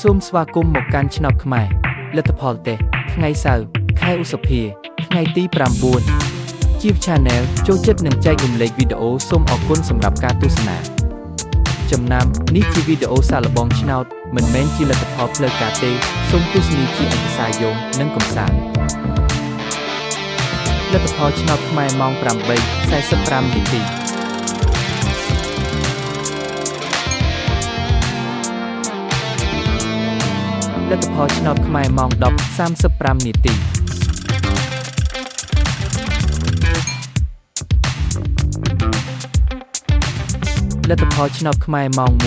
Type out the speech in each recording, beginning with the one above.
សូមស្វាគមន៍មកកាន់ឆ្នោតខ្មែរលទ្ធផលទេថ្ងៃសៅរ៍ខែឧសភាថ្ងៃទី9ជីវ Channel ចូលចិត្តនិងចែករំលែកវីដេអូសូមអរគុណសម្រាប់ការទស្សនាចំណាំនេះជាវីដេអូសាកល្បងឆ្នោតមិនមែនជាលទ្ធផលផ្លូវការទេសូមទស្សនាជាឯកសារយោងនិងកំសាន្តលទ្ធផលឆ្នោតខ្មែរម៉ោង 8:45 នាទីលទ្ធផលឆ្នោតខ្មែរម៉ោង 10:35 នាទីលទ្ធផលឆ្នោតខ្មែរម៉ោង 1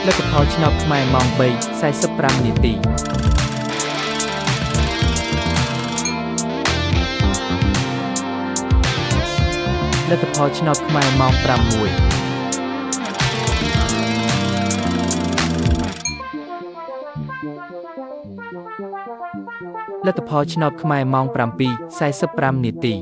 លទ្ធផលឆ្នោតខ្មែរម៉ោង 3:45 នាទីលទ្ធផលឆ្នោតខ្មែរម៉ោង 6លទ្ធផលឆ្នោតខ្មែរម៉ោង 7:45 នាទី